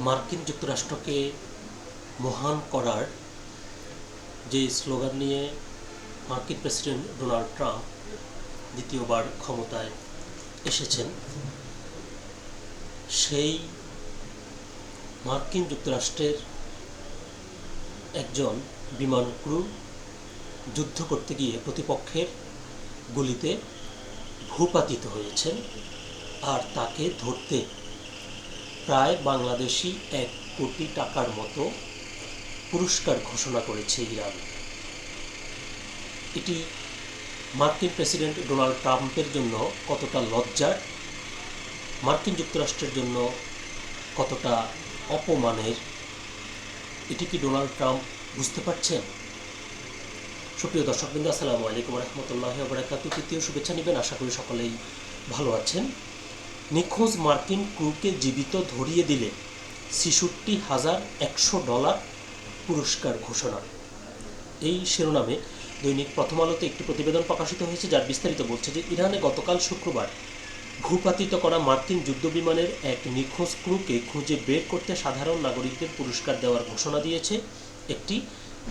মার্কিন যুক্তরাষ্ট্রকে মহান করার যে স্লোগান নিয়ে মার্কিন প্রেসিডেন্ট ডোনাল্ড ট্রাম্প দ্বিতীয়বার ক্ষমতায় এসেছেন, সেই মার্কিন যুক্তরাষ্ট্রের একজন বিমান ক্রু যুদ্ধ করতে গিয়ে প্রতিপক্ষের গুলিতে ভূপাতিত হয়েছেন, আর তাকে ধরতে প্রায় বাংলাদেশি 1 কোটি টাকার মতো পুরস্কার ঘোষণা করেছে ইরান। এটি মার্কিন প্রেসিডেন্ট ডোনাল্ড ট্রাম্পের জন্য কতটা লজ্জার, মার্কিন যুক্তরাষ্ট্রের জন্য কতটা অপমানের, এটি কি ডোনাল্ড ট্রাম্প বুঝতে পারছেন? সুপ্রিয় দর্শকবৃন্দ, আসসালামু আলাইকুম রহমতুল্লাহি ওয়া বারাকাতুহু। তৃতীয় শুভেচ্ছা নেবেন, আশা করি সকলেই ভালো আছেন। নিখোঁজ মার্কিন ক্রুকে জীবিত ধরিয়ে দিলে $৬৬,১০০ পুরস্কার ঘোষণা। এই শিরোনামে দৈনিক প্রথম আলোতে একটি প্রতিবেদন প্রকাশিত হয়েছে, যার বিস্তারিত বলছে যে ইরানে গতকাল শুক্রবার ভূপাতিত করা মার্কিন যুদ্ধবিমানের এক নিখোঁজ ক্রুকে খুঁজে বের করতে সাধারণ নাগরিকদের পুরস্কার দেওয়ার ঘোষণা দিয়েছে একটি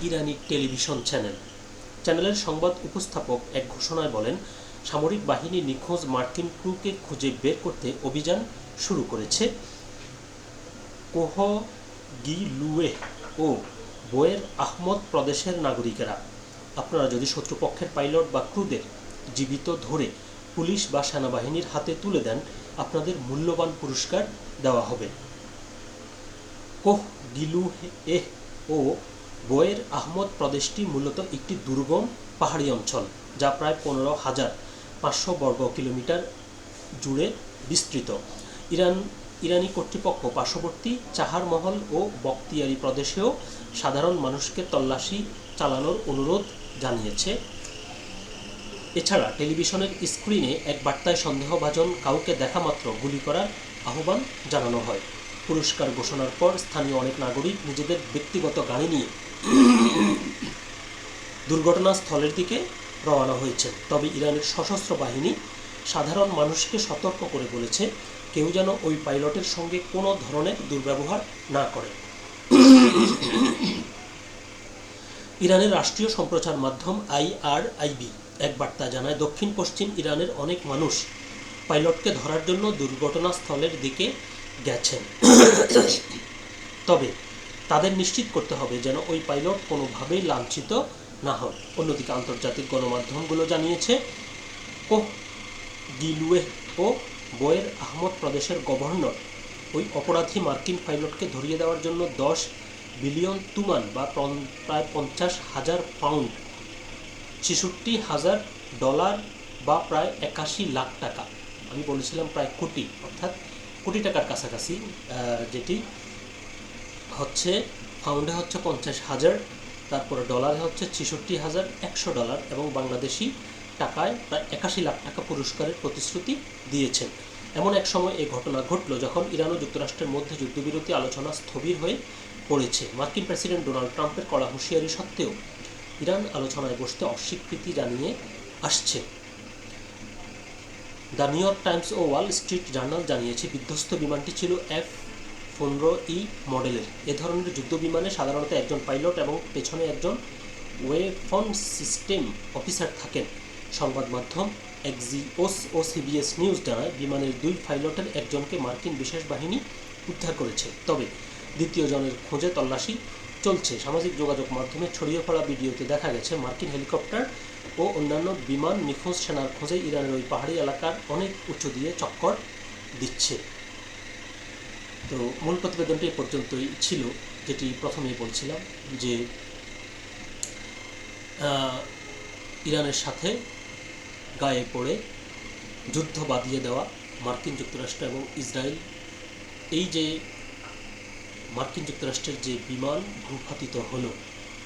ইরানি টেলিভিশন চ্যানেলের সংবাদ উপস্থাপক এক ঘোষণায় বলেন, সামরিক বাহিনী নিখোঁজ মার্কিন ক্রুকে খুঁজে বের করতে অভিযান শুরু করেছে। কোহগিলুয়ে ও বোয়ের আহমদ প্রদেশের নাগরিকেরা। আপনারা যদি শত্রুপক্ষের পাইলট বা ক্রুদের জীবিত ধরে পুলিশ বা সেনাবাহিনীর হাতে তুলে দেন, আপনাদের মূল্যবান পুরস্কার দেওয়া হবে। কোহগিলুয়ে ও বোয়ের আহমদ প্রদেশটি মূলত একটি দুর্গম পাহাড়ি অঞ্চল, যা প্রায় 15,500 বর্গ কিলোমিটার জুড়ে বিস্তৃত। ইরানি কর্তৃপক্ষ পার্শ্ববর্তী চাহার মহল ও বখতিয়ারি প্রদেশেও সাধারণ মানুষকে তল্লাশি চালানোর অনুরোধ জানিয়েছে। এছাড়া টেলিভিশনের স্ক্রিনে এক বার্তায় সন্দেহভাজন কাউকে দেখামাত্র গুলি করার আহ্বান জানানো হয়। পুরস্কার ঘোষণার পর স্থানীয় অনেক নাগরিক নিজেদের ব্যক্তিগত গাড়ি নিয়ে দুর্ঘটনাস্থলের দিকে রওনা হয়েছেন। তবে ইরানের সশস্ত্র বাহিনী সাধারণ মানুষকে সতর্ক করে বলেছে, কেউ যেন ওই পাইলটের সঙ্গে কোনো ধরনের দুর্ব্যবহার না করে। ইরানের রাষ্ট্রীয় সম্প্রচার মাধ্যম IRIB এক বার্তা জানায়, দক্ষিণ পশ্চিম ইরানের অনেক মানুষ পাইলটকে ধরার জন্য দুর্ঘটনাস্থলের দিকে গেছেন, তবে তাদের নিশ্চিত করতে হবে যেন ওই পাইলট কোনোভাবেই লাঞ্ছিত না হন। অন্যদিকে আন্তর্জাতিক গণমাধ্যমগুলো জানিয়েছে, কোহগিলুয়ে ও বোয়ের আহমদ প্রদেশের গভর্নর ওই অপরাধী মার্কিন পাইলটকে ধরিয়ে দেওয়ার জন্য 10 বিলিয়ন তুমান বা প্রায় 50,000 পাউন্ড, $৬৬,০০০ বা প্রায় 81 লাখ টাকা, আমি বলেছিলাম প্রায় কোটি, অর্থাৎ কোটি টাকার কাছাকাছি, যেটি হচ্ছে পাউন্ডে হচ্ছে 50,000, তারপরে ডলারে হচ্ছে $৬৬,১০০ এবং বাংলাদেশি টাকায় প্রায় 81 লাখ টাকা পুরস্কারের প্রতিশ্রুতি দিয়েছেন। এমন এক সময় এই ঘটনা ঘটল যখন ইরান ও যুক্তরাষ্ট্রের মধ্যে যুদ্ধবিরতি আলোচনা স্থবির হয়ে পড়েছে। মার্কিন প্রেসিডেন্ট ডোনাল্ড ট্রাম্পের কড়া হুঁশিয়ারি সত্ত্বেও ইরান আলোচনায় বসতে অস্বীকৃতি জানিয়ে আসছে। দ্য নিউ ইয়র্ক টাইমস ও ওয়াল স্ট্রিট জার্নাল জানিয়েছে, বিধ্বস্ত বিমানটি ছিল F-15E মডেলের। এ ধরনের যুদ্ধ বিমানে সাধারণত একজন পাইলট এবং পেছনে একজন ওয়েপন সিস্টেম অফিসার থাকেন। সংবাদ মাধ্যম এক্সিওস ও CBS নিউজ জানায়, বিমানের 2 পাইলটের একজনকে মার্কিন বিশেষ বাহিনী উদ্ধার করেছে, তবে দ্বিতীয় জনের খোঁজে তল্লাশি চলছে। সামাজিক যোগাযোগ মাধ্যমে ছড়িয়ে পড়া ভিডিওতে দেখা গেছে, মার্কিন হেলিকপ্টার ও অন্যান্য বিমান নিখোঁজ সেনার খোঁজে ইরানের ওই পাহাড়ি এলাকার অনেক উঁচু দিয়ে চক্কর দিচ্ছে। তো মূল প্রতিবেদনটি এ পর্যন্তই ছিল, যেটি প্রথমেই বলছিলাম যে ইরানের সাথে গায়ে পড়ে যুদ্ধ বাঁধিয়ে দেওয়া মার্কিন যুক্তরাষ্ট্র এবং ইসরায়েল, এই যে মার্কিন যুক্তরাষ্ট্রের যে বিমান ভূপাতিত হলো,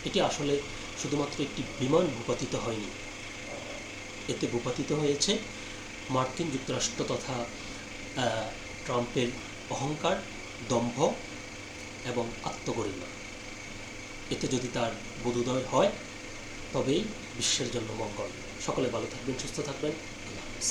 এটি আসলে শুধুমাত্র একটি বিমান ভূপাতিত হয়নি, এতে ভূপাতিত হয়েছে মার্কিন যুক্তরাষ্ট্র তথা ট্রাম্পের অহংকার, দম্ভ এবং আত্মগরিমা। এতে যদি তার বোধোদয় হয়, তবেই বিশ্বের জন্য মঙ্গল। সকলে ভালো থাকবেন, সুস্থ থাকবেন। আল্লাহ হাফেজ।